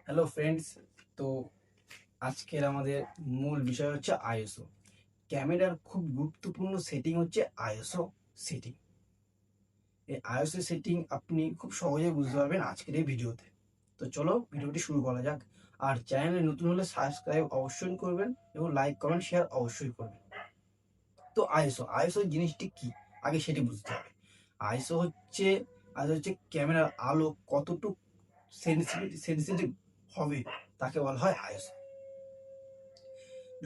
Hello friends. তো আজকের আমাদের মূল বিষয় হচ্ছে আইএসও। ক্যামেরার খুব গুরুত্বপূর্ণ সেটিং হচ্ছে আইএসও সেটিং। এই আইএসও সেটিং আপনি খুব সহজেই বুঝতে পারবেন আজকের এই ভিডিওতে। তো চলো ভিডিওটি শুরু করা যাক। আর চ্যানেলে নতুন হলে সাবস্ক্রাইব অবশ্যই করবেন এবং লাইক কমেন্ট শেয়ার অবশ্যই করবেন। তো আইএসও জিনিসটি কি আগে সেটি বুঝতে হবে। আইএসও হচ্ছে ক্যামেরার আলো কতটুকু সেন্সিটিভ হবে তাকে বলা হয় ISO.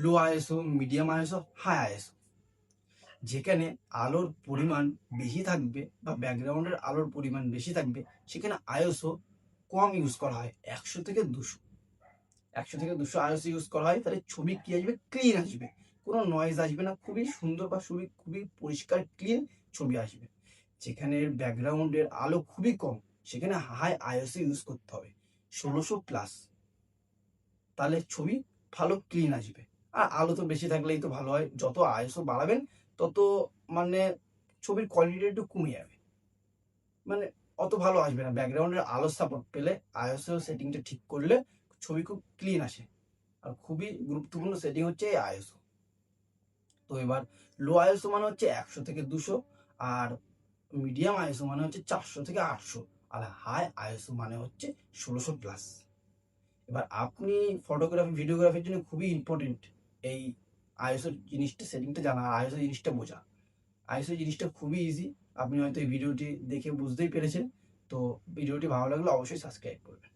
Low ISO, medium ISO, high ISO. যেখানে আলোর পরিমাণ বেশি থাকবে বা ব্যাকগ্রাউন্ডের আলোর পরিমাণ বেশি থাকবে সেখানে আইএসও কম ইউজ করা হয়। 100 থেকে 200 আইএসও ইউজ করা হয়, তাহলে ছবি কি আসবে? ক্লিন আসবে, কোনো নয়েজ আসবে না, খুবই সুন্দর বা খুবই পরিষ্কার ক্লিন ছবি আসবে। যেখানে ব্যাকগ্রাউন্ডের আলো খুবই কম সেখানে হাই আইএসও ইউজ করতে হবে, 1600+। তাহলে ছবি ভালো ক্লিন আসবে। আর আলো তো বেশি থাকলেই তো ভালো হয়, যত আইএসও বাড়াবেন তত মানে ছবির কোয়ালিটি একটু কমে যাবে, মানে অত ভালো আসবে না। ব্যাকগ্রাউন্ডের আলো সাপোর্ট পেলে আইএসও সেটিংটা ঠিক করলে ছবি খুব ক্লিন আসে। আর খুবই গুরুত্বপূর্ণ সেটিং হচ্ছে এই আইএসও। তো এবার লো আইএসও মানে হচ্ছে 100 থেকে 200, আর মিডিয়াম আইএসও মানে হচ্ছে 400 থেকে 800, আর হাই আইএসও মানে হচ্ছে 1600+। এবার আপনি ফটোগ্রাফি ভিডিওগ্রাফির জন্য খুবই ইম্পর্টেন্ট এই আইএসও জিনিসটা, সেটিংটা জানা, আইএসও জিনিসটা বোঝা। আইএসও জিনিসটা খুবই ইজি, আপনি হয়তো এই ভিডিওটি দেখে বুঝতেই পেরেছেন। তো ভিডিওটি ভালো লাগলে অবশ্যই সাবস্ক্রাইব করবেন।